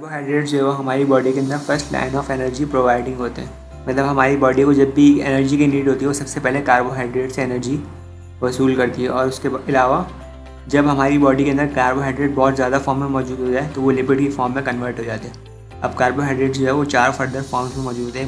Carbohydrate जो है वो हमारी बॉडी के अंदर first line of energy providing होते हैं। मतलब हमारी बॉडी को जब भी एनर्जी की नीड होती है वो सबसे पहले कार्बोहाइड्रेट से एनर्जी वसूल करती है। और उसके अलावा जब हमारी बॉडी के अंदर कार्बोहाइड्रेट बहुत ज़्यादा फॉर्म में मौजूद हो जाए तो वो लिपिड की फॉर्म में कन्वर्ट हो जाते हैं। अब कार्बोहाइड्रेट जो है वो 4 फर्दर फॉर्म्स में मौजूद है,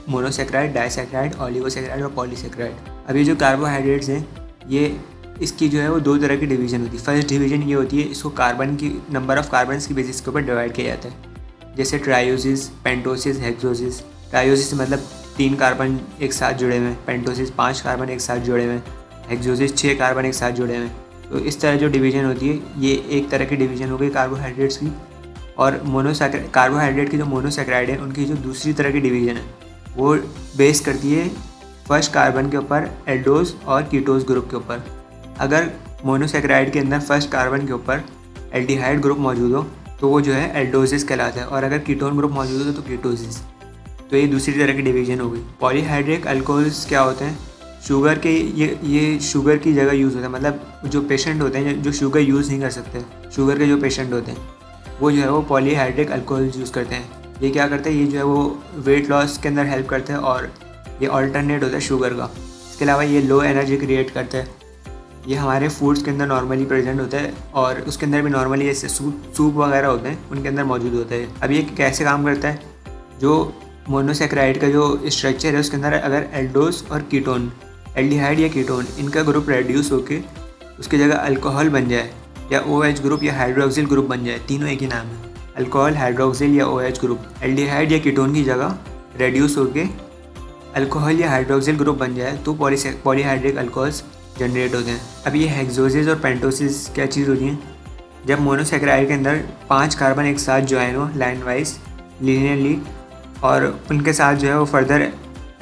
मोनोसेक्राइड, डाइसेक्राइड, ओलिगोसेक्राइड और पॉलीसेक्राइड। अब ये जो कार्बोहाइड्रेट्स हैं ये इसकी जो है वो 2 तरह की डिवीज़न होती है। फर्स्ट डिवीज़न ये होती है, इसको कार्बन की नंबर ऑफ़ कार्बन्स की बेसिस के ऊपर डिवाइड किया जाता है, जैसे ट्रायोसिस, पेंटोसिस, हेक्सोसिस। ट्रायोसिस मतलब 3 कार्बन एक साथ जुड़े हुए हैं, पेंटोसिस 5 कार्बन एक साथ जुड़े हुए हैं, हेक्सोसिस 6 कार्बन एक साथ जुड़े हुए हैं। तो इस तरह जो डिवीज़न होती है ये एक तरह की डिवीज़न हो गई कार्बोहाइड्रेट्स की। और कार्बोहाइड्रेट की जो मोनोसेक्राइड है उनकी जो दूसरी तरह की डिवीज़न है वो बेस करती है फर्स्ट कार्बन के ऊपर एल्डोज और कीटोज ग्रुप के ऊपर। अगर मोनोसेक्राइड के अंदर फर्स्ट कार्बन के ऊपर एल्डिहाइड ग्रुप मौजूद हो तो वो जो है एल्डोसिस कहलाता है, और अगर कीटोन ग्रुप मौजूद हो तो कीटोसिस। तो ये दूसरी तरह की डिवीज़न हो गई। पॉलीहाइड्रिक अल्कोहल्स क्या होते हैं? शुगर के ये शुगर की जगह यूज़ होता है। मतलब जो पेशेंट होते हैं जो शुगर यूज़ नहीं कर सकते, शुगर के जो पेशेंट होते हैं वो जो है वो पॉलीहाइड्रिक अल्कोहल्स यूज़ करते हैं। ये क्या करते हैं? ये जो है वो वेट लॉस के अंदर हेल्प करते हैं और ये ऑल्टरनेट होता है शुगर का। इसके अलावा ये लो एनर्जी क्रिएट करते हैं। ये हमारे फूड्स के अंदर नॉर्मली प्रेजेंट होता है और उसके अंदर भी नॉर्मली जैसे सूप वगैरह होते हैं उनके अंदर मौजूद होता है। अब ये कैसे काम करता है? जो मोनोसेक्राइड का जो स्ट्रक्चर है उसके अंदर अगर एल्डोस और कीटोन, एल्डिहाइड या कीटोन, इनका ग्रुप रेड्यूस होकर उसकी जगह अल्कोहल बन जाए या OH ग्रुप या हाइड्रोक्सिल ग्रुप बन जाए, तीनों एक ही नाम है, अल्कोहल, हाइड्रोक्सिल या OH ग्रुप, एल्डिहाइड या कीटोन की जगह रेड्यूस होकर अल्कोहल या हाइड्रोक्सिल ग्रुप बन जाए तो पॉलीहाइड्रिक अल्कोहल्स जनरेट होते हैं। अब ये हेक्सोसिस और पेंटोसिस क्या चीज़ होती है? जब मोनोसेक्राइड के अंदर 5 कार्बन एक साथ ज्वाइन हो लाइन वाइज लीनियरली और उनके साथ जो है वो फर्दर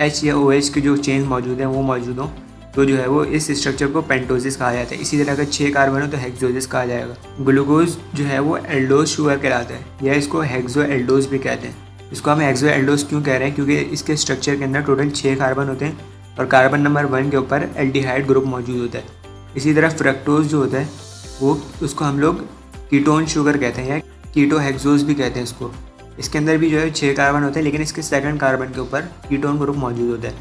H या OH की जो चेन मौजूद है वो मौजूद हो तो जो है वो इस स्ट्रक्चर को पेंटोसिस कहा जाता है। इसी तरह अगर 6 कार्बन हो तो हेक्सोसिस कहा जाएगा। ग्लूकोज जो है वो एल्डोज शुगर कहलाता है या इसको हेक्सो एल्डोज भी कहते हैं। इसको हम हेक्सो एल्डोज क्यों कह रहे हैं? क्योंकि इसके स्ट्रक्चर के अंदर टोटल 6 कार्बन होते हैं और कार्बन नंबर 1 के ऊपर एल्डिहाइड ग्रुप मौजूद होता है। इसी तरह फ्रक्टोज जो होता है वो उसको हम लोग कीटोन शुगर कहते हैं या कीटो हेक्सोज भी कहते हैं इसको। इसके अंदर भी जो है 6 कार्बन होते हैं लेकिन इसके सेकंड कार्बन के ऊपर कीटोन ग्रुप मौजूद होता है।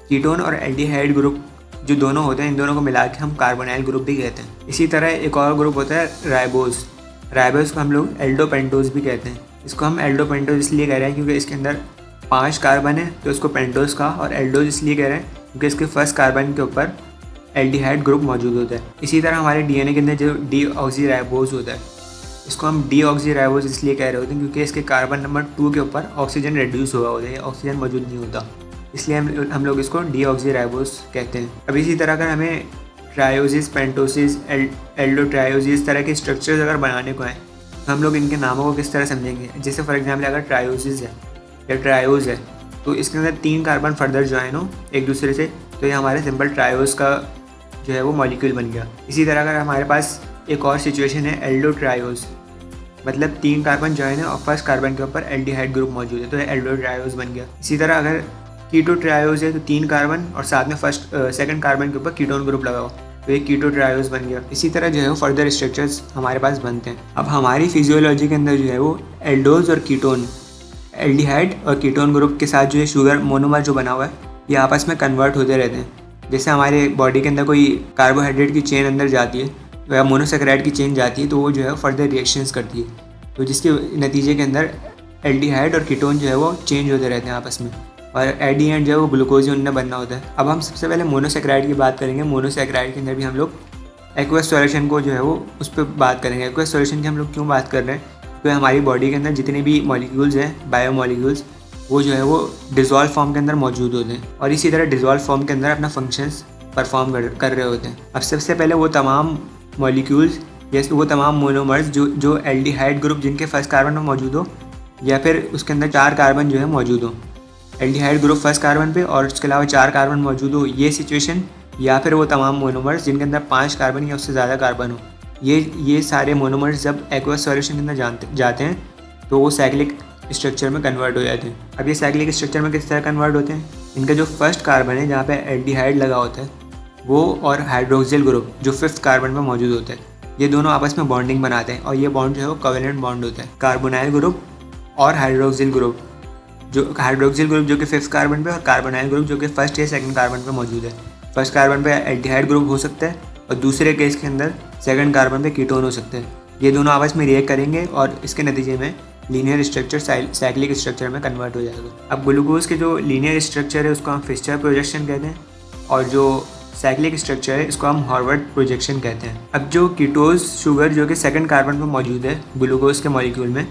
कीटोन और एल्डिहाइड ग्रुप जो दोनों होते हैं इन दोनों को मिला के हम कार्बोनाइल ग्रुप भी कहते हैं। इसी तरह एक और ग्रुप होता है राइबोज। राइबोज को हम लोग एल्डोपेंटोज भी कहते हैं। इसको हम एल्डोपेंटोज इसलिए कह रहे हैं क्योंकि इसके अंदर 5 कार्बन है तो इसको पेंटोज का, और एल्डोज इसलिए कह रहे हैं क्योंकि इसके फर्स्ट कार्बन के ऊपर एल्डिहाइड ग्रुप मौजूद होता है। इसी तरह हमारे DNA के अंदर जो डीऑक्सीराइबोज होता है इसको हम डीऑक्सीराइबोज इसलिए कह रहे होते हैं क्योंकि इसके कार्बन नंबर 2 के ऊपर ऑक्सीजन रिड्यूस हुआ होता है, ऑक्सीजन मौजूद नहीं होता, इसलिए हम लोग इसको डीऑक्सीराइबोज कहते हैं। अब इसी तरह अगर हमें ट्रायोसिस, पेंटोसिस, एल्डोट्रायोसिस तरह के स्ट्रक्चर्स अगर बनाने को हैं तो हम लोग इनके नामों को किस तरह समझेंगे? जैसे फॉर एग्जाम्पल अगर ट्रायोसिस है या ट्रायोज है तो इसके अंदर 3 कार्बन फर्दर ज्वाइन हो एक दूसरे से तो ये हमारे सिंपल ट्रायोज का जो है वो मॉलिक्यूल बन गया। इसी तरह अगर हमारे पास एक और सिचुएशन है एल्डोट्रायोज, मतलब 3 कार्बन ज्वाइन है और फर्स्ट कार्बन के ऊपर एल्डिहाइड ग्रुप मौजूद है तो ये एल्डोट्रायोज बन गया। इसी तरह अगर कीटोट्रायोज है तो 3 कार्बन और साथ में सेकंड कार्बन के ऊपर कीटोन ग्रुप लगाओ तो ये कीटोट्रायोज बन गया। इसी तरह जो है वो फर्दर स्ट्रक्चर्स हमारे पास बनते हैं। अब हमारी फिजियोलॉजी के अंदर जो है वो एल्डोज और कीटोन, एल्डिहाइड और कीटोन ग्रुप के साथ जो है शुगर मोनोमर जो बना हुआ है ये आपस में कन्वर्ट होते रहते हैं। जैसे हमारे बॉडी के अंदर कोई कार्बोहाइड्रेट की चेन अंदर जाती है या मोनोसेक्राइड की चेन जाती है तो वो जो है फर्दर रिएक्शंस करती है तो जिसके नतीजे के अंदर एल्डिहाइड और कीटोन जो है वो चेंज होते रहते हैं आपस में और एट दी एंड जो है वो ग्लूकोज उनमें बनना होता है। अब हम सबसे पहले मोनोसेक्राइड की बात करेंगे। मोनोसेक्राइड के अंदर भी हम लोग एक्वस सॉल्यूशन को जो है वो उस पर बात करेंगे। एक्वस सॉल्यूशन की हम लोग क्यों बात कर रहे हैं? तो हमारी बॉडी के अंदर जितने भी मॉलिक्यूल्स हैं, बायोमॉलिक्यूल्स, वो जो है वो डिज़ोल्व फॉर्म के अंदर मौजूद होते हैं और इसी तरह डिज़ोल्व फॉर्म के अंदर अपना फंक्शंस परफॉर्म कर रहे होते हैं। अब सबसे पहले वो तमाम मॉलिक्यूल्स या वो तमाम मोनोमर्स जो एल्डिहाइड ग्रुप जिनके फर्स्ट कार्बन में मौजूद हो या फिर उसके अंदर 4 कार्बन जो है मौजूद हो, एल्डिहाइड ग्रुप फर्स्ट कार्बन पे और उसके अलावा 4 कार्बन मौजूद हो, ये सिचुएशन, या फिर वो तमाम मोनोमर्स जिनके अंदर 5 कार्बन या उससे ज़्यादा कार्बन हो, ये सारे मोनोमर्स जब एक्वस सॉल्यूशन के अंदर जाते हैं तो वो साइक्लिक स्ट्रक्चर में कन्वर्ट हो जाते हैं। अब ये साइक्लिक स्ट्रक्चर में किस तरह कन्वर्ट होते हैं? इनका जो फर्स्ट कार्बन है जहाँ पे एल्डिहाइड लगा होता है वो और हाइड्रोक्सिल ग्रुप जो 5th कार्बन में मौजूद होता है ये दोनों आपस में बॉन्डिंग बनाते हैं और ये बॉन्ड जो है वो कोवेलेंट बॉन्ड होता है। कार्बोनाइल ग्रुप और हाइड्रोक्सिल ग्रुप, जो हाइड्रोक्सिल ग्रुप जो कि 5th कार्बन पे और कार्बोनाइल ग्रुप जो कि 1st या 2nd कार्बन पे मौजूद है। 1st कार्बन पे एल्डिहाइड ग्रुप हो सकता है और दूसरे केस के अंदर 2nd कार्बन पे कीटोन हो सकते हैं। ये दोनों आपस में रिएक्ट करेंगे और इसके नतीजे में लीनियर स्ट्रक्चर साइक्लिक स्ट्रक्चर में कन्वर्ट हो जाएगा। अब ग्लूकोज के जो लीनियर स्ट्रक्चर है उसको हम फिशर प्रोजेक्शन कहते हैं और जो साइक्लिक स्ट्रक्चर है इसको हम हॉर्वर्ड प्रोजेक्शन कहते हैं। अब जो कीटोज शुगर जो कि 2nd कार्बन पर मौजूद है ग्लूकोज के मॉलिक्यूल में,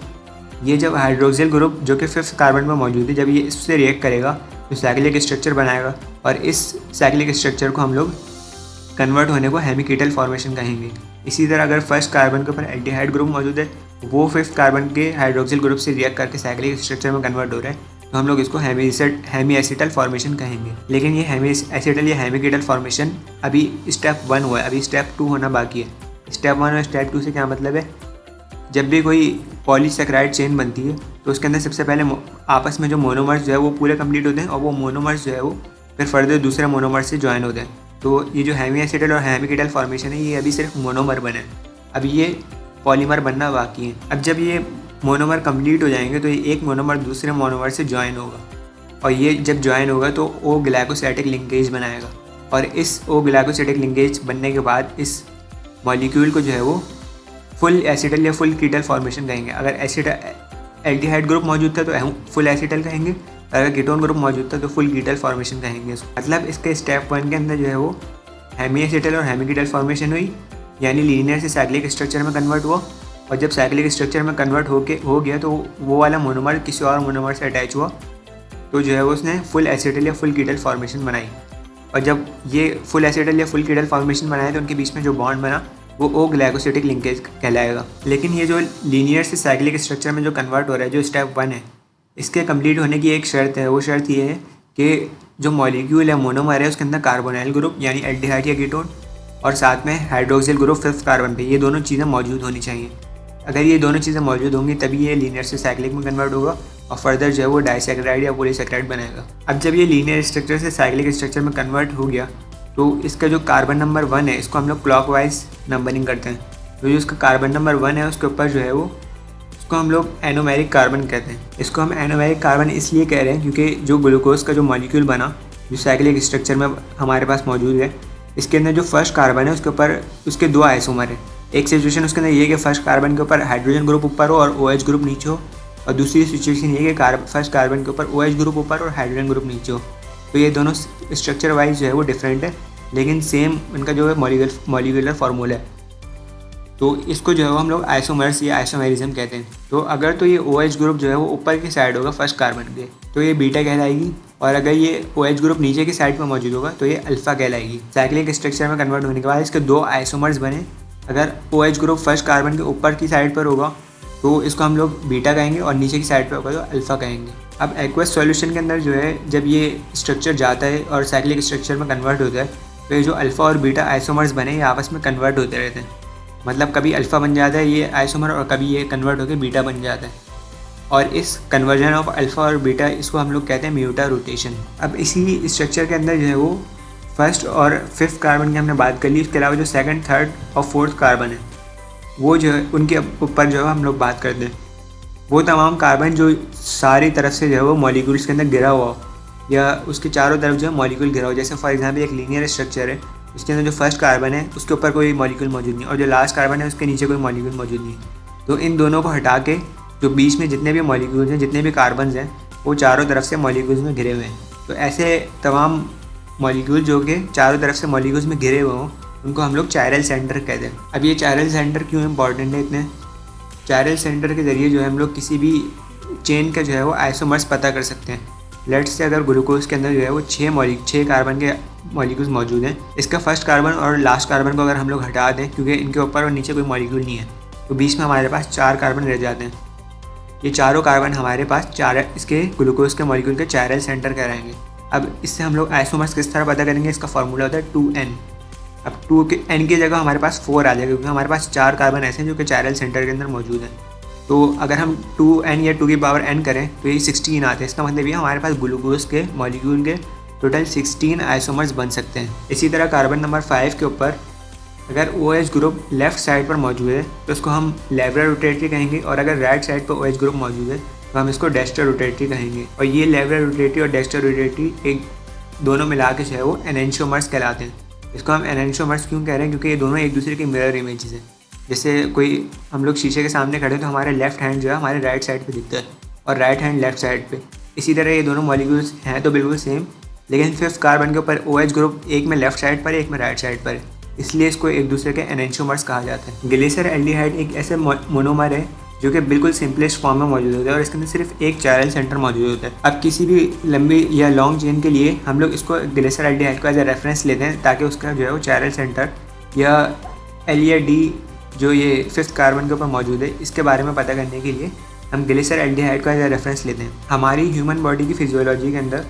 ये जब हाइड्रोक्सिल ग्रुप जो कि 5th कार्बन पर मौजूद है, जब ये इससे रिएक्ट करेगा तो साइक्लिक स्ट्रक्चर बनाएगा और इस साइक्लिक स्ट्रक्चर को हम लोग कन्वर्ट होने को हेमिकीटल फॉर्मेशन कहेंगे। इसी तरह अगर 1st कार्बन के ऊपर एल्डिहाइड ग्रुप मौजूद है, वो 5th कार्बन के हाइड्रोक्सिल ग्रुप से रिएक्ट करके साइक्लिक स्ट्रक्चर में कन्वर्ट हो रहा है, तो हम लोग इसको हेमी एसिटल फॉर्मेशन कहेंगे। लेकिन ये हेमी एसिटल या हेमिकीटल फॉर्मेशन अभी स्टेप 1 हुआ है, अभी स्टेप 2 होना बाकी है। स्टेप 1 और स्टेप 2 से क्या मतलब है, जब भी कोई पॉलीसेकेराइड चेन बनती है तो उसके अंदर सबसे पहले आपस में जो मोनोमर्स जो है वो पूरे कंप्लीट होते हैं और वो मोनोमर्स जो है वो फिर फर्दर दूसरे मोनोमर्स से ज्वाइन होते हैं। तो ये जो हेमी एसिटल और हेमिकीटल फॉर्मेशन है ये अभी सिर्फ मोनोमर बने हैं, अभी ये पॉलीमर बनना बाकी है। अब जब ये मोनोमर कंप्लीट हो जाएंगे तो ये एक मोनोमर दूसरे मोनोमर से ज्वाइन होगा और ये जब ज्वाइन होगा तो ओ ग्लाइकोसाइटिक लिंकेज बनाएगा और इस ओ ग्लाइकोसाइटिक लिंकेज बनने के बाद इस मॉलिक्यूल को जो है वो फुल एसिटल या फुल कीटल फॉर्मेशन कहेंगे। अगर एल्डिहाइड ग्रुप मौजूद था तो फुल एसिटल कहेंगे, अगर कीटोन ग्रुप मौजूद था तो फुल कीटल फॉर्मेशन कहेंगे। मतलब इसके स्टेप 1 के अंदर जो है वो हेमी एसिटल और हेमिकीटल फॉर्मेशन हुई, यानी लीनियर से साइक्लिक स्ट्रक्चर में कन्वर्ट हुआ और जब साइक्लिक स्ट्रक्चर में कन्वर्ट हो गया तो वो वाला मोनोमर किसी और मोनोमर से अटैच हुआ तो जो है वो उसने फुल एसिटल या फुल कीटल फॉर्मेशन बनाई। और जब ये फुल एसिटल या फुल कीटल फॉर्मेशन बनाए तो उनके बीच में जो बॉन्ड बना वो ओ ग्लाइकोसाइटिक लिंकेज कहलाएगा। लेकिन ये जो लीनियर से साइक्लिक स्ट्रक्चर में जो कन्वर्ट हो रहा है, जो स्टेप 1 है, इसके कंप्लीट होने की एक शर्त है। वो शर्त ये है कि जो मॉलिक्यूल है मोनोमर है उसके अंदर कार्बोनाइल ग्रुप यानी एल्डिहाइड या कीटोन और साथ में हाइड्रोक्सिल ग्रुप 5th कार्बन पे, ये दोनों चीज़ें मौजूद होनी चाहिए। अगर ये दोनों चीज़ें मौजूद होंगी तभी ये लीनियर से साइक्लिक में कन्वर्ट होगा और फर्दर जो है वो डाइसैकेराइड या पॉलीसैकेराइड बनेगा। अब जब ये लीनियर स्ट्रक्चर से साइक्लिक स्ट्रक्चर में कन्वर्ट हो गया तो इसका जो कार्बन नंबर 1 है इसको हम लोग क्लॉकवाइज नंबरिंग करते हैं। तो जो इसका कार्बन नंबर 1 है उसके ऊपर जो है वो उसको हम लोग एनोमेरिक कार्बन कहते हैं। इसको हम एनोमेरिक कार्बन इसलिए कह रहे हैं क्योंकि जो ग्लूकोज का जो मॉलिक्यूल बना जो साइक्लिक स्ट्रक्चर में हमारे पास मौजूद है, इसके अंदर जो 1st कार्बन है उसके ऊपर उसके 2 आइसोमर है। एक सिचुएशन उसके अंदर ये कि 1st कार्बन के ऊपर हाइड्रोजन ग्रुप ऊपर हो और OH ग्रुप नीचे हो, और दूसरी सिचुएशन ये कि 1st कार्बन के ऊपर OH ग्रुप ऊपर और हाइड्रोजन ग्रुप नीचे हो। तो ये दोनों स्ट्रक्चर वाइज जो है वो डिफरेंट है लेकिन सेम इनका जो है मॉलिक्यूलर फार्मूला है। तो इसको जो है वो हम लोग आइसोमर्स या आइसोमेरिज्म कहते हैं। तो अगर तो ये OH ग्रुप जो है वो ऊपर की साइड होगा 1st कार्बन के तो ये बीटा कहलाएगी, और अगर ये OH ग्रुप नीचे की साइड पर मौजूद होगा तो ये अल्फा कहलाएगी। साइक्लिक स्ट्रक्चर में कन्वर्ट होने के बाद इसके 2 आइसोमर्स बने। अगर OH ग्रुप 1st कार्बन के ऊपर की साइड पर होगा तो इसको हम लोग बीटा कहेंगे और नीचे की साइड पर होगा तो अल्फा कहेंगे। अब एक्वस सॉल्यूशन के अंदर जो है जब ये स्ट्रक्चर जाता है और साइक्लिक स्ट्रक्चर में कन्वर्ट होता है तो ये जो अल्फ़ा और बीटा आइसोमर्स बने ये आपस में कन्वर्ट होते रहते हैं। मतलब कभी अल्फ़ा बन जाता है ये आइसोमर और कभी ये कन्वर्ट होकर बीटा बन जाता है, और इस कन्वर्जन ऑफ अल्फ़ा और बीटा इसको हम लोग कहते हैं म्यूटा रोटेशन। अब इसी स्ट्रक्चर के अंदर जो है वो 1st और 5th कार्बन की हमने बात कर ली, इसके अलावा जो 2nd, 3rd और 4th कार्बन है वो जो है उनके ऊपर जो है हम लोग बात करते हैं। वो तमाम कार्बन जो सारी तरफ से जो है वो मॉलिक्यूल्स के अंदर गिरा हुआ हो या उसके चारों तरफ जो है मॉलिक्यूल घिरा हो। जैसे फॉर एग्जांपल एक लीनियर स्ट्रक्चर है, उसके अंदर जो 1st कार्बन है उसके ऊपर कोई मॉलिक्यूल मौजूद नहीं और जो लास्ट कार्बन है उसके नीचे कोई मॉलिक्यूल मौजूद नहीं। तो इन दोनों को हटा के जो बीच में जितने भी मॉलिक्यूल्स हैं, जितने भी कार्बन्स हैं, वो चारों तरफ से मॉलिक्यूल्स में घिरे हुए हैं। तो ऐसे तमाम मॉलिक्यूल जो कि चारों तरफ से मॉलिक्यूल्स में घिरे हुए हों उनको हम लोग चायरल सेंटर कहते हैं। अब ये चायरल सेंटर क्यों इंपॉर्टेंट है इतने? चायरल सेंटर के ज़रिए जो है हम लोग किसी भी चेन का जो है वो आइसोमर्स पता कर सकते हैं। लेट्स से अगर ग्लूकोज के अंदर जो है वो 6 कार्बन के मॉलिक्यूल्स मौजूद हैं, इसका 1st कार्बन और लास्ट कार्बन को अगर हम लोग हटा दें क्योंकि इनके ऊपर और नीचे कोई मॉलिक्यूल नहीं है तो बीच में हमारे पास 4 कार्बन रह जाते हैं। ये चारों कार्बन हमारे पास इसके ग्लूकोज के मॉलिक्यूल के चायरल सेंटर कहलाएंगे। अब इससे हम लोग आइसोमर्स किस तरह पता करेंगे, इसका फार्मूला होता है 2n। अब 2n की जगह हमारे पास 4 आ जाएगा क्योंकि हमारे पास 4 कार्बन ऐसे हैं जो कि चायरल सेंटर के अंदर मौजूद हैं। तो अगर हम 2n या 2 की पावर n करें तो ये 16 आते हैं। इसका मतलब ये हमारे पास ग्लूकोज के मॉलिक्यूल के टोटल 16 आइसोमर्स बन सकते हैं। इसी तरह कार्बन नंबर 5 के ऊपर अगर OH ग्रुप लेफ़्ट साइड पर मौजूद है तो उसको हम लेब्रा रोटेटरी कहेंगे, और अगर राइट साइड पर OH ग्रुप मौजूद है तो हम इसको डेस्टर रोटेटरी कहेंगे। और ये लेब्रा रोटेटरी और डेस्टर रोटेटरी एक दोनों मिला के जो है वो एनेंशियोमर्स कहलाते हैं। इसको हम एनेंशियोमर्स क्यों कह रहे हैं, क्योंकि ये दोनों एक दूसरे के मिरर इमेजेस हैं। जैसे कोई हम लोग शीशे के सामने खड़े तो हमारे लेफ्ट हैंड जो है हमारे राइट साइड पे दिखता है और राइट हैंड लेफ्ट साइड पे। इसी तरह ये दोनों मॉलिक्यूल्स हैं तो बिल्कुल सेम, लेकिन फिफ्थ कार्बन के ऊपर OH ग्रुप एक में लेफ्ट साइड पर है, एक में राइट साइड पर है, इसलिए इसको एक दूसरे के एनेंशियोमर्स कहा जाता है। ग्लिसर एल्डिहाइड एक ऐसे मोनोमर है जो कि बिल्कुल सिंपलेस्ट फॉर्म में मौजूद होता है और इसके अंदर सिर्फ एक चायरल सेंटर मौजूद होता है। अब किसी भी लंबी या लॉन्ग चेन के लिए हम लोग इसको ग्लिसर एल्डिहाइड को एज ए रेफरेंस लेते हैं ताकि उसका जो है वो चायरल सेंटर या L या D जो ये फिफ्थ कार्बन के ऊपर मौजूद है इसके बारे में पता करने के लिए हम ग्लिसर एल्डिहाइड का एज ए रेफरेंस लेते हैं। हमारी ह्यूमन बॉडी की फिजियोलॉजी के अंदर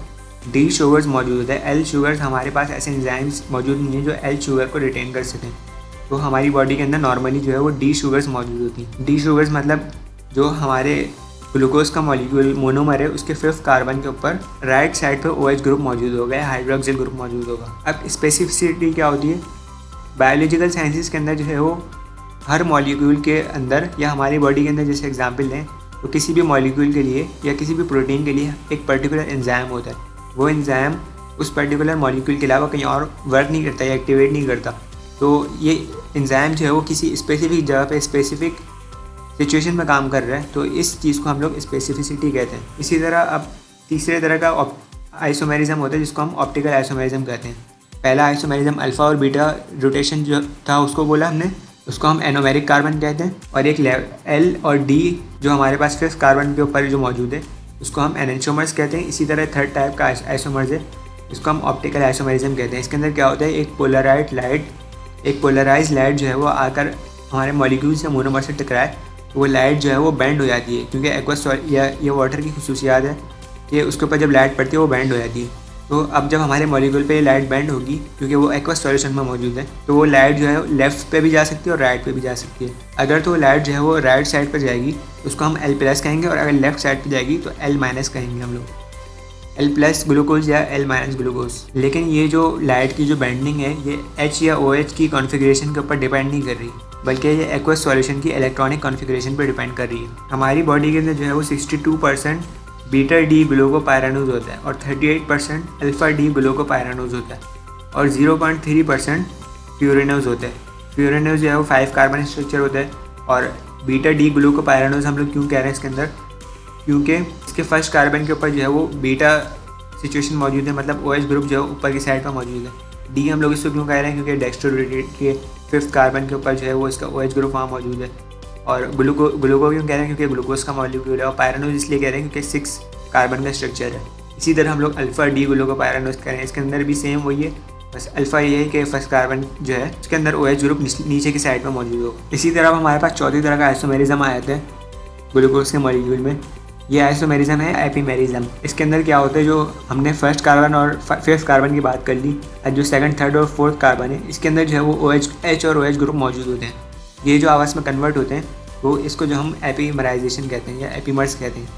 D शुगर्स मौजूद होते हैं। L शुगर्स हमारे पास ऐसे एंजाइम्स मौजूद नहीं है जो L शुगर को रिटेन कर सकें, तो हमारी बॉडी के अंदर नॉर्मली जो है वो D शुगर्स मौजूद होती हैं। D शुगर्स मतलब जो हमारे ग्लूकोज का मॉलिक्यूल मोनोमर है उसके फिफ्थ कार्बन के ऊपर राइट साइड पर OH ग्रुप मौजूद होगा या हाइड्रोक्सिल ग्रुप मौजूद होगा। अब स्पेसिफिसिटी क्या होती है, बायोलॉजिकल साइंसेस के अंदर जो है वो हर मॉलिक्यूल के अंदर या हमारी बॉडी के अंदर जैसे एग्जांपल लें तो किसी भी मॉलिक्यूल के लिए या किसी भी प्रोटीन के लिए एक पर्टिकुलर एंजाइम होता है। वो एंजाइम उस पर्टिकुलर मॉलिक्यूल के अलावा कहीं और वर्क नहीं करता या एक्टिवेट नहीं करता, तो ये एंजाइम जो है वो किसी स्पेसिफिक जगह पे स्पेसिफिक सिचुएशन में काम कर रहा है, तो इस चीज़ को हम लोग स्पेसिफिसिटी कहते हैं। इसी तरह अब तीसरे तरह का आइसोमेरिज्म होता है जिसको हम ऑप्टिकल आइसोमेरिज्म कहते हैं। पहला आइसोमेरिज्म अल्फ़ा और बीटा रोटेशन जो था उसको बोला हमने, उसको हम एनोमेरिक कार्बन कहते हैं। और एक L और D जो हमारे पास फिफ्थ कार्बन के ऊपर जो मौजूद है उसको हम एनेंशियोमर्स कहते हैं। इसी तरह थर्ड टाइप का आइसोमर्स है इसको हम ऑप्टिकल आइसोमेरिज्म कहते हैं। इसके अंदर क्या होता है, एक पोलराइज लाइट जो है वो आकर हमारे मॉलिक्यूल से मोनोमर से टकराए तो वो लाइट जो है वो बेंड हो जाती है, क्योंकि एक्वस या ये वाटर की खसूसियात है कि उसके ऊपर जब लाइट पड़ती है वो बेंड हो जाती है। तो अब जब हमारे मॉलिक्यूल पे लाइट बेंड होगी क्योंकि वो एक्वस सॉल्यूशन में मौजूद है तो वो लाइट जो है लेफ्ट पे भी जा सकती है और राइट पे भी जा सकती है। अगर तो लाइट जो है वो राइट साइड पर जाएगी उसको हम L+ कहेंगे, और अगर लेफ्ट साइड पर जाएगी तो L- कहेंगे हम लोग, L+ ग्लूकोज या L- ग्लूकोज। लेकिन ये जो लाइट की जो बेंडिंग है ये H या OH की कॉन्फ़िगरेशन के ऊपर डिपेंड नहीं कर रही, बल्कि ये एक्वस सॉल्यूशन की इलेक्ट्रॉनिक कॉन्फ़िगरेशन पर डिपेंड कर रही है। हमारी बॉडी के अंदर जो है वो 62% बीटा D ग्लूकोपायरानोज होता है और 38% अल्फ़ा D ग्लूकोपायरानोज होता है और 0.3% प्यूरेनोज होता है। प्यूरेनोज जो है वो 5 कार्बन स्ट्रक्चर होता है। और बीटा D ग्लूकोपायरानोज हम लोग क्यों कह रहे हैं इसके अंदर, क्योंकि इसके फर्स्ट कार्बन के ऊपर जो है वो बीटा सिचुएशन मौजूद है, मतलब OH ग्रुप जो है ऊपर की साइड पर मौजूद है। D हम लोग इसको क्यों कह रहे हैं, क्योंकि डेक्स्ट्रो के फिफ्थ कार्बन के ऊपर जो है वो इसका OH ग्रुप वहाँ मौजूद है। और ग्लूको क्यों कह रहे हैं, क्योंकि ग्लूकोज का मॉलिक्यूल है। और पायरानोज इसलिए कह रहे हैं क्योंकि 6 कार्बन का स्ट्रक्चर है। इसी तरह हम लोग अल्फ़ा D ग्लूकोपायरानोज कह रहे हैं, इसके अंदर भी सेम वही है, बस अल्फ़ा ये है कि फर्स्ट कार्बन जो है उसके अंदर OH ग्रुप नीचे की साइड पर मौजूद होगा। इसी तरह हमारे पास चौथी तरह का आइसोमेरिज्म आ जाता है ग्लूकोज के मॉलिक्यूल में। ये आइसोमेरिज्म है एपीमेरिज्म। इसके अंदर क्या होता है, जो हमने फर्स्ट कार्बन और फिफ्थ कार्बन की बात कर ली, जो सेकंड, थर्ड और फोर्थ कार्बन है इसके अंदर जो है वो H और OH ग्रुप मौजूद होते हैं। ये जो आपस में कन्वर्ट होते हैं वो इसको जो हम एपीमराइजेशन कहते हैं या एपीमर्स कहते हैं।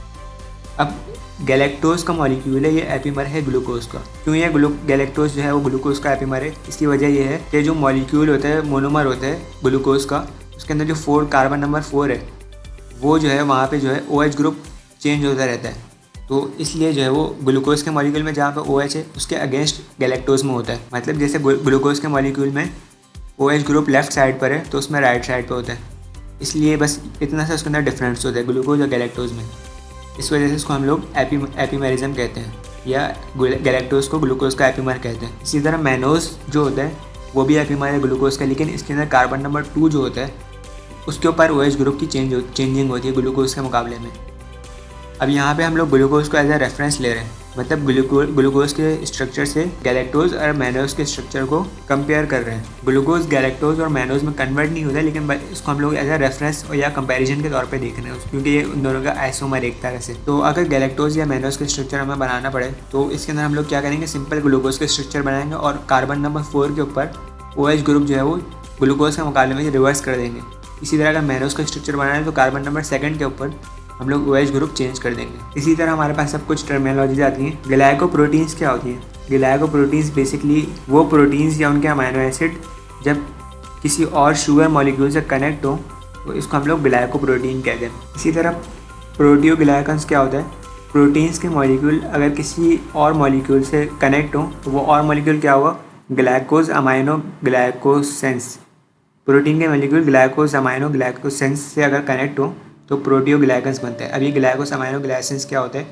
अब गैलेक्टोज का मॉलिक्यूल है, ये एपीमर है ग्लूकोज का। क्यों ये गैलेक्टोज जो है वो ग्लूकोज का एपीमर है, इसकी वजह ये है कि जो मॉलिक्यूल होता है मोनोमर होता है ग्लूकोज का, उसके अंदर जो कार्बन नंबर 4 है वो जो है वहाँ पे जो है OH ग्रुप चेंज होता रहता है। तो इसलिए जो है वो ग्लूकोज के मॉलिक्यूल में जहाँ पे OH है उसके अगेंस्ट गैलेक्टोज में होता है। मतलब जैसे ग्लूकोज के मॉलिक्यूल में OH ग्रुप लेफ्ट साइड पर है तो उसमें राइट साइड पर होता है, इसलिए बस इतना सा उसके अंदर डिफरेंस होता है ग्लूकोज और गैलेक्टोज में। इस वजह से इसको हम लोग एपीमेरिज्म कहते हैं या गैलेक्टोज को ग्लूकोज का एपीमर कहते हैं। इसी तरह मैनोज जो होता है वो भी एपीमर है ग्लूकोज का, लेकिन इसके अंदर कार्बन नंबर 2 जो होता है उसके ऊपर OH ग्रुप की चेंजिंग होती है ग्लूकोज के मुकाबले में। अब यहाँ पे हम लोग ग्लूकोज को एज ए रेफरेंस ले रहे हैं, मतलब ग्लूकोज के स्ट्रक्चर से गैलेक्टोज और मैनोज के स्ट्रक्चर को कंपेयर कर रहे हैं। ग्लूकोज गैलेक्टोज और मैनोज में कन्वर्ट नहीं होता, लेकिन इसको हम लोग एज ए रेफरेंस या कंपैरिजन के तौर पे देख रहे हैं क्योंकि ये उन दोनों का आइसोमर एक तरह से। तो अगर गैलेक्टोज या मैनोज के स्ट्रक्चर हमें बनाना पड़े तो इसके अंदर हम लोग क्या करेंगे, सिंपल ग्लूकोज के स्ट्रक्चर बनाएंगे और कार्बन नंबर 4 के ऊपर OH ग्रुप जो है वो ग्लूकोज के मुकाबले में रिवर्स कर देंगे। इसी तरह अगर मैनोज का स्ट्रक्चर बनाना है तो कार्बन नंबर 2 के ऊपर हम लोग OH ग्रुप चेंज कर देंगे। इसी तरह हमारे पास सब कुछ टर्मिनोलॉजी आती हैं। ग्लाइकोप्रोटीन्स क्या होती हैं? ग्लाइकोप्रोटीन्स बेसिकली वो प्रोटीन्स या उनके अमाइनो एसिड जब किसी और शुगर मॉलिक्यूल से कनेक्ट हो तो इसको हम लोग ग्लाइकोप्रोटीन कहते हैं। इसी तरह प्रोटीओग्लाइकन्स क्या होता है, प्रोटीन्स के मॉलिक्यूल अगर किसी और मॉलिक्यूल से कनेक्ट हो तो वो और मॉलिक्यूल क्या होगा, ग्लाइकोज अमाइनो ग्लाइकोसेंस। प्रोटीन के मॉलिक्यूल ग्लाइकोज अमाइनो ग्लाइकोसेंस से अगर कनेक्ट हो तो प्रोटीओग्लाइकन्स बनते हैं। अब ये ग्लाइकोज अमाइनो ग्लाइकोसेंस क्या होता है,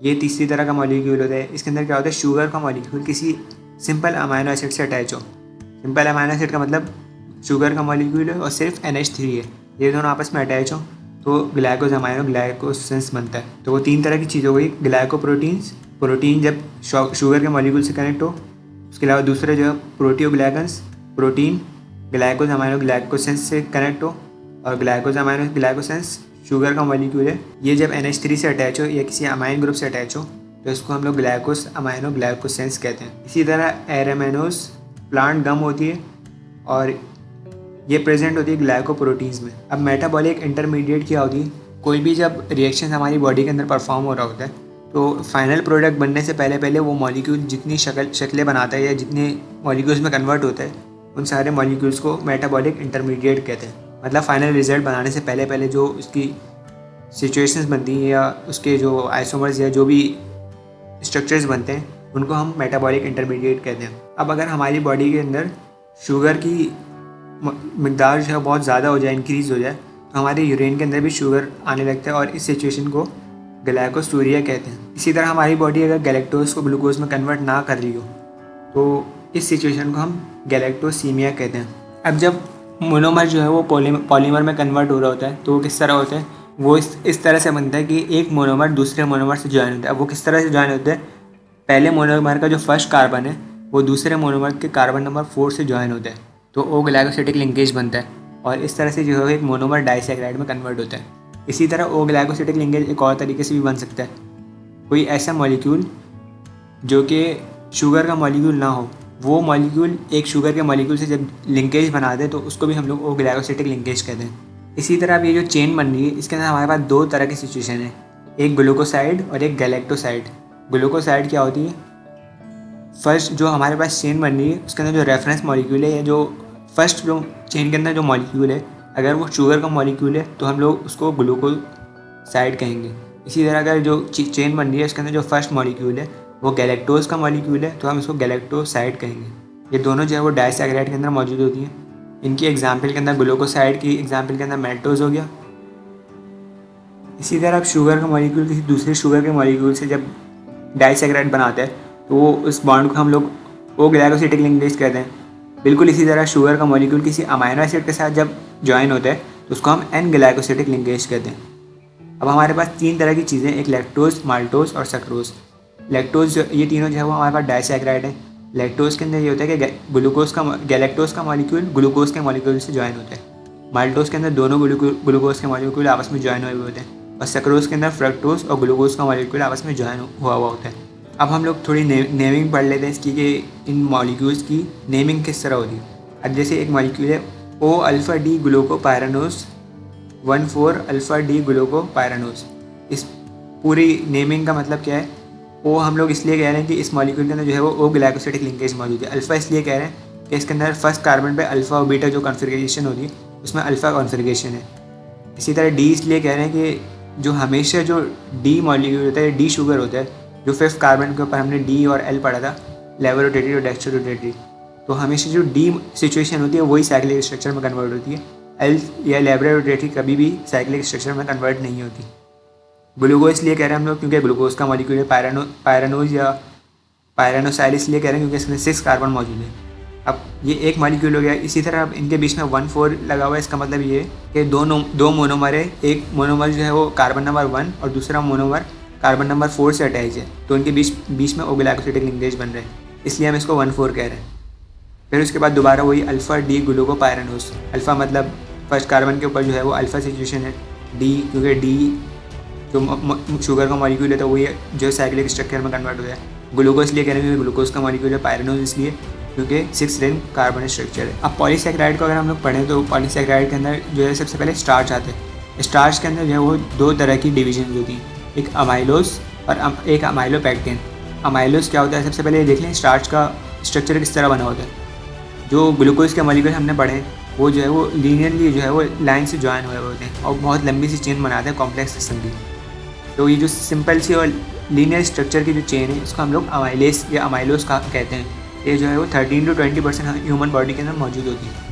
ये तीसरी तरह का मॉलिक्यूल होता है। इसके अंदर क्या होता है, शुगर का मॉलिक्यूल किसी सिंपल अमाइनो एसिड से अटैच हो। सिंपल अमाइनो एसिड का मतलब शुगर का मॉलिक्यूल है और सिर्फ NH3 है, ये दोनों आपस में अटैच हो तो ग्लाइकोज अमाइनो ग्लाइकोसेंस बनता है। तो वो 3 तरह की चीज़ हो गई, ग्लाइकोप्रोटीन्स, प्रोटीन जब शुगर के मॉलिक्यूल से कनेक्ट हो। उसके अलावा दूसरे जो है प्रोटीओग्लाइकन्स, प्रोटीन ग्लाइकोज अमाइनो ग्लाइकोसेंस से कनेक्ट हो, और ग्लाइकोज अमाइनो ग्लाइकोसेंस शुगर का मॉलिक्यूल है, ये जब NH3 से अटैच हो या किसी अमाइन ग्रुप से अटैच हो तो इसको हम लोग ग्लाइकोज अमाइनो ग्लाइकोसेंस कहते हैं। इसी तरह एरामेनोज प्लांट गम होती है और ये प्रेजेंट होती है ग्लाइकोप्रोटीन्स में। अब मेटाबॉलिक इंटरमीडिएट क्या होती है, कोई भी जब रिएक्शन हमारी बॉडी के अंदर परफॉर्म हो रहा होता है तो फाइनल प्रोडक्ट बनने से पहले वो मॉलिक्यूल जितनी शक्लें बनाता है या जितने मॉलिक्यूल्स में कन्वर्ट होता है उन सारे मॉलिक्यूल्स को मेटाबॉलिक इंटरमीडिएट कहते हैं। मतलब फाइनल रिजल्ट बनाने से पहले जो उसकी सिचुएशंस बनती हैं या उसके जो आइसोमर्स या जो भी स्ट्रक्चर्स बनते हैं उनको हम मेटाबॉलिक इंटरमीडिएट कहते हैं। अब अगर हमारी बॉडी के अंदर शुगर की मिकदार जो है बहुत ज़्यादा हो जाए, इंक्रीज़ हो जाए, तो हमारे यूरिन के अंदर भी शुगर आने लगता है और इस सिचुएशन को ग्लाइकोस्टूरिया कहते हैं। इसी तरह हमारी बॉडी अगर गैलेक्टोज को ग्लूकोज में कन्वर्ट ना कर रही हो तो इस सिचुएशन को हम गैलेक्टोसीमिया कहते हैं। अब जब मोनोमर जो है वो पॉलीमर में कन्वर्ट हो रहा होता है तो वो किस तरह होता है, वो इस तरह से बनता है कि एक मोनोमर दूसरे मोनोमर से ज्वाइन होता है। अब वो किस तरह से ज्वाइन होता है, पहले मोनोमर का जो फर्स्ट कार्बन है वो दूसरे मोनोमर के कार्बन नंबर 4 से ज्वाइन होता है तो ओ ग्लाइकोसिटिक लिंकेज बनता है और इस तरह से जो है एक मोनोमर डाइसैकेराइड में कन्वर्ट होता है। इसी तरह ओ ग्लाइकोसिटिक लिंकेज एक और तरीके से भी बन सकता है, कोई ऐसा मॉलिक्यूल जो कि शुगर का मॉलिक्यूल ना हो, वो मॉलिक्यूल एक शुगर के मॉलिक्यूल से जब लिंकेज बना दे तो उसको भी हम लोग ओ ग्लाइकोसिटिक लिंकेज कहते हैं। इसी तरह अब ये जो चेन बन रही है इसके अंदर हमारे पास 2 तरह की सिचुएशन है, एक ग्लूकोसाइड और एक गैलेक्टोसाइड। ग्लूकोसाइड क्या होती है, फर्स्ट जो हमारे पास चेन बन रही है उसके अंदर जो रेफरेंस मॉलिक्यूल है या जो फर्स्ट जो चेन के अंदर जो मॉलिक्यूल है अगर वो शुगर का मॉलिक्यूल है तो हम लोग उसको ग्लूकोसाइड कहेंगे। इसी तरह अगर जो चेन बन रही है उसके अंदर जो फर्स्ट मॉलिक्यूल है वो गैलेक्टोज का मॉलिक्यूल है तो हम इसको गैलेक्टोसाइड कहेंगे। ये दोनों जो है वो डाइसैकेराइड के अंदर मौजूद होती हैं। इनकी एग्जाम्पल के अंदर ग्लूकोसाइड की एग्जाम्पल के अंदर मेल्टोज हो गया। इसी तरह अब शुगर का मॉलिक्यूल किसी दूसरे शुगर के मॉलिक्यूल से जब डाइसैकेराइड बनाता है तो वो उस बॉन्ड को हम लोग ओ ग्लाइकोसिटिक लिंकेज कहते हैं। बिल्कुल इसी तरह शुगर का मॉलिक्यूल किसी अमाइनो एसिड के साथ जब ज्वाइन होता है तो उसको हम एन ग्लाइकोसिटिक लिंकेज कहते हैं। अब हमारे पास 3 तरह की चीज़ें, एक लैक्टोज, माल्टोज और सक्रोज। लैक्टोज ये तीनों जो है वो हमारे पास डाइसैकेराइड है। लैक्टोज के अंदर ये होता है कि गैलेक्टोज का मॉलिक्यूल ग्लूकोज के मॉलिक्यूल से ज्वाइन होता है। माल्टोज के अंदर दोनों ग्लूकोज के मॉलिक्यूल आपस में ज्वाइन हुए होते हैं और सक्रोज के अंदर फ्रक्टोज और ग्लूकोज का मॉलिक्यूल आपस में ज्वाइन हुआ होता है। अब हम लोग थोड़ी नेमिंग पढ़ लेते हैं इसकी कि इन मॉलिक्यूल्स की नेमिंग किस तरह होती है। अब जैसे एक मॉलिक्यूल है ओ alpha D glucopyranose 1,4 alpha D glucopyranose. इस पूरी नेमिंग का मतलब क्या है, ओ हम लोग इसलिए कह रहे हैं कि इस मॉलिक्यूल के अंदर जो है वो ओ ग्लाइकोसिटिक लिंकेज मौजूद है। अल्फ़ा इसलिए कह रहे हैं कि इसके अंदर फर्स्ट कार्बन पे अल्फ़ा और बीटा जो कॉन्फ़िगरेशन होती है उसमें अल्फ़ा कॉन्फ़िगरेशन है। इसी तरह डी इसलिए कह रहे हैं कि जो हमेशा जो डी मॉलिक्यूल होता है, डी शुगर होता है, जो 5th कार्बन के ऊपर हमने डी और एल पढ़ा था, लेवो रोटेटरी और डेक्स्ट्रो रोटेटरी, तो हमेशा जो डी सिचुएशन होती है वही साइक्लिक स्ट्रक्चर में कन्वर्ट होती है। एल या लेवो रोटेटरी कभी भी साइक्लिक स्ट्रक्चर में कन्वर्ट नहीं होती। ग्लूकोज इसलिए कह रहे हैं हम लोग क्योंकि ग्लूकोज का मॉलिक्यूल है पायरानोज या पायरानोसाइड इसलिए कह रहे हैं क्योंकि इसमें 6 कार्बन मौजूद है। अब ये एक मॉलिक्यूल हो गया। इसी तरह अब इनके बीच में 1,4 लगा हुआ है। इसका मतलब ये है कि दो मोनोमर है, एक मोनोमर जो है वो कार्बन नंबर 1 और दूसरा मोनोमर कार्बन नंबर 4 से अटैच है, तो इनके बीच में ओ ग्लाइकोसिटिक लिंकेज बन रहे हैं, इसलिए हम इसको 1,4 कह रहे हैं। फिर उसके बाद दोबारा वही अल्फ़ा डी ग्लूकोपायरानोज। अल्फ़ा मतलब फर्स्ट कार्बन के ऊपर जो है वो अल्फ़ा सिचुएशन है। डी क्योंकि डी जो शुगर का मॉलिक्यूल है तो वही जो साइक्लिक स्ट्रक्चर में कन्वर्ट हो जाए। ग्लूकोज इसलिए कह रहे हैं क्योंकि ग्लूकोज का मॉलिक्यूल है। पायरानोज इसलिए क्योंकि 6 रिंग कार्बन स्ट्रक्चर है। अब पॉलीसैकेराइड को अगर हम लोग पढ़ें तो पॉलीसैकेराइड के अंदर जो है सबसे पहले स्टार्च आते हैं। स्टार्च के अंदर जो है वो 2 तरह की डिवीजन होती हैं, एक अमाइलोज और एक अमाइलोपेक्टिन। अमाइलोज क्या होता है, सबसे पहले ये देख लें स्टार्च का स्ट्रक्चर किस तरह बना होता है। जो ग्लूकोज के मॉलिक्यूल हमने पढ़े वो जो है वो लीनियरली जो है वो लाइन से ज्वाइन हुए होते हैं और बहुत लंबी सी चेन बनाते हैं कॉम्प्लेक्स सिस्टम की। तो ये जो सिंपल सी और लीनियर स्ट्रक्चर की जो चेन है इसको हम लोग अमाइलेस या अमाइलोस का कहते हैं। ये जो है वो 13 to 20% ह्यूमन बॉडी के अंदर मौजूद होती है।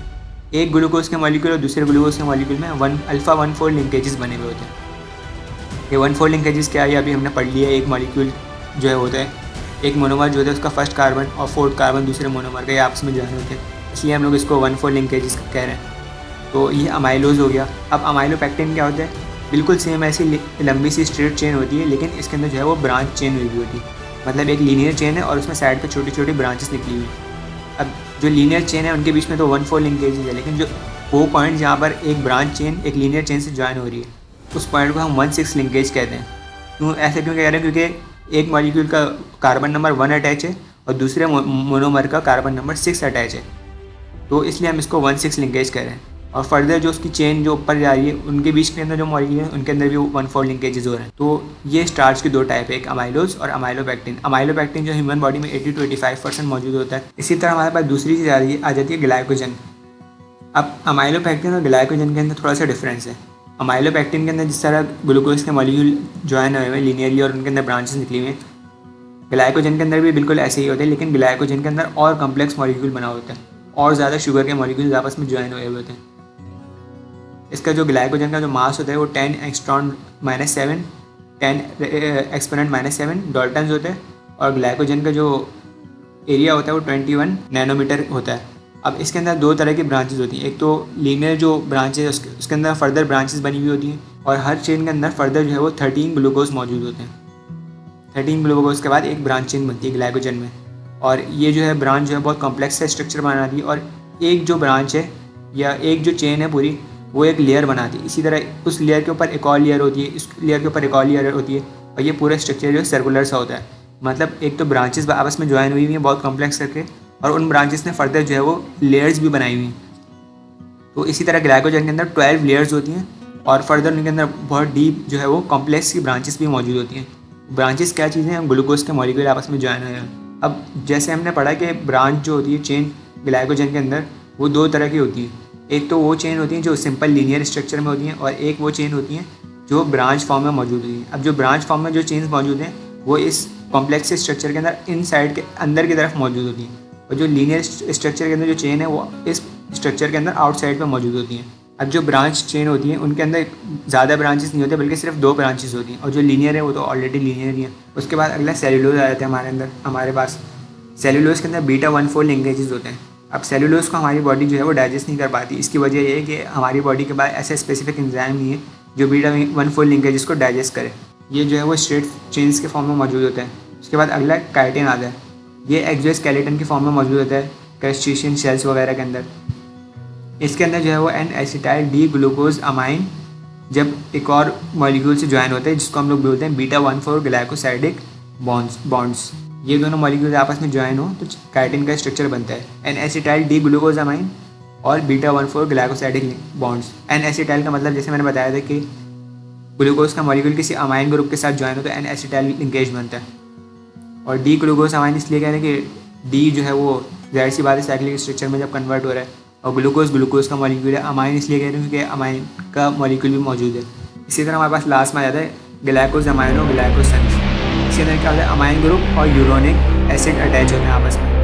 एक ग्लूकोज के मॉलिक्यूल और दूसरे ग्लूकोज के मॉलिक्यूल में अल्फा 1,4 लिंकेजेस बने हुए होते हैं। ये 1,4 लिंकेजेस क्या है, अभी हमने पढ़ लिया। एक मॉलिक्यूल जो है होता है, एक मोनोमर जो होता है उसका फर्स्ट कार्बन और फोर्थ कार्बन दूसरे मोनोमर का, ये आपस में ज्वाइन होते हैं, इसलिए हम लोग इसको 1,4 लिंकेजेस कह रहे हैं। तो ये अमाइलोज हो गया। अब अमाइलोपेक्टिन क्या होता है, बिल्कुल सेम ऐसी लंबी सी स्ट्रेट चेन होती है, लेकिन इसके अंदर जो है वो ब्रांच चेन हुई होती है। मतलब एक लीनियर चेन है और उसमें साइड पे छोटी छोटी ब्रांचेस निकली हुई है। अब जो लीनियर चेन है उनके बीच में तो 1,4 लिंकेजेस है, लेकिन जो वो पॉइंट जहाँ पर एक ब्रांच चेन एक लीनियर चेन से ज्वाइन हो रही है उस पॉइंट को हम 1,6 लिंकेज कहते हैं। क्यों ऐसे क्यों कह रहे हैं, क्योंकि एक मॉलिक्यूल का कार्बन नंबर 1 अटैच है और दूसरे मोनोमर का कार्बन नंबर 6 अटैच है, तो इसलिए हम इसको 1,6 लिंकेज कह रहे हैं। और फर्दर जो उसकी चेन जो ऊपर जा रही है उनके बीच के अंदर जो मॉलिक्यूल है उनके अंदर भी 1,4 लिंकेजेस हो रहे हैं। तो ये स्टार्च की दो टाइप है, एक अमाइलोज और अमाइलोपेक्टिन। अमाइलोपेक्टिन जो ह्यूमन बॉडी में 80 to 85% मौजूद होता है। इसी तरह हमारे पास दूसरी चीज़ आ जाती है ग्लाइकोजन। अब अमाइलोपेक्टिन और ग्लाइकोजन के अंदर थोड़ा सा डिफरेंस है। अमाइलोपेक्टिन के अंदर जिस तरह ग्लूकोज के मॉलिक्यूल ज्वाइन हुए हैं लीनियरली और उनके अंदर ब्रांचेस निकली हुई हैं, ग्लाइकोजन के अंदर भी बिल्कुल ऐसे ही होते हैं, लेकिन ग्लाइकोजन के अंदर और कम्प्लेक्स मॉलिक्यूल बना होता है और ज़्यादा शुगर के मॉलिक्यूल आपस में ज्वाइन हुए होते हैं। इसका जो ग्लाइकोजन का जो मास होता है वो 10 एक्सट्रॉन -7 10 एक्सपोनेंट -7 डाल्टन्स होते हैं और ग्लाइकोजन का जो एरिया होता है वो 21 नैनोमीटर होता है। अब इसके अंदर दो तरह की ब्रांचेस होती हैं, एक तो लीनियर जो ब्रांचेस है उसके अंदर फर्दर ब्रांचेस बनी हुई होती हैं और हर चेन के अंदर फर्दर जो है वो 13 ग्लूकोज मौजूद होते हैं। 13 ग्लूकोज के बाद एक ब्रांच चेन बनती है ग्लाइकोजन में, और ये जो है ब्रांच जो है बहुत कॉम्प्लेक्स है स्ट्रक्चर बनाती है, और एक जो ब्रांच है या एक जो चेन है पूरी वो एक लेयर बनाती है। इसी तरह उस लेयर के ऊपर एक और लेयर होती है, इस लेयर के ऊपर एक और लेयर होती है, और ये पूरा स्ट्रक्चर जो है सर्कुलर सा होता है। मतलब एक तो ब्रांचेस आपस में ज्वाइन हुई हैं बहुत कॉम्प्लेक्स करके, और उन ब्रांचेस ने फर्दर जो है वो लेयर्स भी बनाई हुई हैं। तो इसी तरह ग्लाइकोजन के अंदर 12 लेयर्स होती हैं और फर्दर उनके अंदर बहुत डीप जो है वो कॉम्प्लेक्स की ब्रांचेस भी मौजूद होती हैं। ब्रांचेस क्या चीज़ें हैं, ग्लूकोज के मॉलिक्यूल आपस में ज्वाइन हुए हैं। अब जैसे हमने पढ़ा कि ब्रांच जो होती है चेन ग्लाइकोजन के अंदर वो दो तरह की होती है। एक तो वो चेन होती है जो सिंपल लीनियर स्ट्रक्चर में होती हैं, और एक वो चेन होती हैं जो ब्रांच फॉर्म में मौजूद होती हैं। अब जो ब्रांच फॉर्म में जो चेन्स मौजूद हैं वो इस कॉम्प्लेक्स स्ट्रक्चर के अंदर इन साइड के अंदर की तरफ मौजूद होती हैं, और जो लीनियर स्ट्रक्चर के अंदर जो चेन है वो इस स्ट्रक्चर के अंदर आउटसाइड पर मौजूद होती हैं। अब जो ब्रांच चेन होती हैं उनके अंदर ज़्यादा ब्रांचेस नहीं होते, बल्कि सिर्फ 2 ब्रांचेस होती हैं, और जो लीनियर है वो तो ऑलरेडी लीनियर ही है। उसके बाद अगला सेलुलोज आ जाता है हमारे पास। सेलुलोज के अंदर बीटा 1,4 लिंकेजेस होते हैं। अब सेलुलोज को हमारी बॉडी जो है वो डाइजेस्ट नहीं कर पाती। इसकी वजह ये है कि हमारी बॉडी के पास ऐसा स्पेसिफिक एंजाइम नहीं है जो बीटा 1,4 लिंकेजेस को डाइजेस्ट करे। ये जो है वो स्ट्रेट चेन्स के फॉर्म में मौजूद होता है। उसके बाद अगला काइटिन आता है। ये एक्सोस्केलेटन के फॉर्म में मौजूद होता है क्रस्टेशियन शेल्स वगैरह के अंदर। इसके अंदर जो है वो N-एसिटाइल डी ग्लूकोज अमाइन जब एक और मॉलिक्यूल से ज्वाइन होते हैं जिसको हम लोग बोलते हैं बीटा 1,4 ग्लाइकोसाइडिक बॉन्ड्स। ये दोनों मॉलिक्यूल्स आपस में ज्वाइन हो तो काइटिन का स्ट्रक्चर बनता है N-एसिटाइल डी ग्लूकोज अमाइन और बीटा 1,4 ग्लाइकोसाइडिक बॉन्ड्स। N-एसिटाइल का मतलब जैसे मैंने बताया था कि ग्लूकोज का मॉलिक्यूल किसी अमाइन ग्रुप के साथ ज्वाइन हो तो N-एसिटाइल लिंकेज बनता है। और डी ग्लूकोज अमाइन इसलिए कह रहे हैं कि डी जो है वो जाहिर सी बात है साइक्लिक स्ट्रक्चर में जब कन्वर्ट हो रहा है, और ग्लूकोज का मॉलिक्यूल है। अमाइन इसलिए कह रहे हैं क्योंकि अमाइन का मॉलिक्यूल भी मौजूद है। इसी तरह हमारे पास लास्ट में आ जाता है ग्लाइकोज अमाइनो ग्लाइकोसेंस। इसके अंदर क्या होता है, अमाइन ग्रुप और यूरोनिक एसिड अटैच होते हैं आपस में।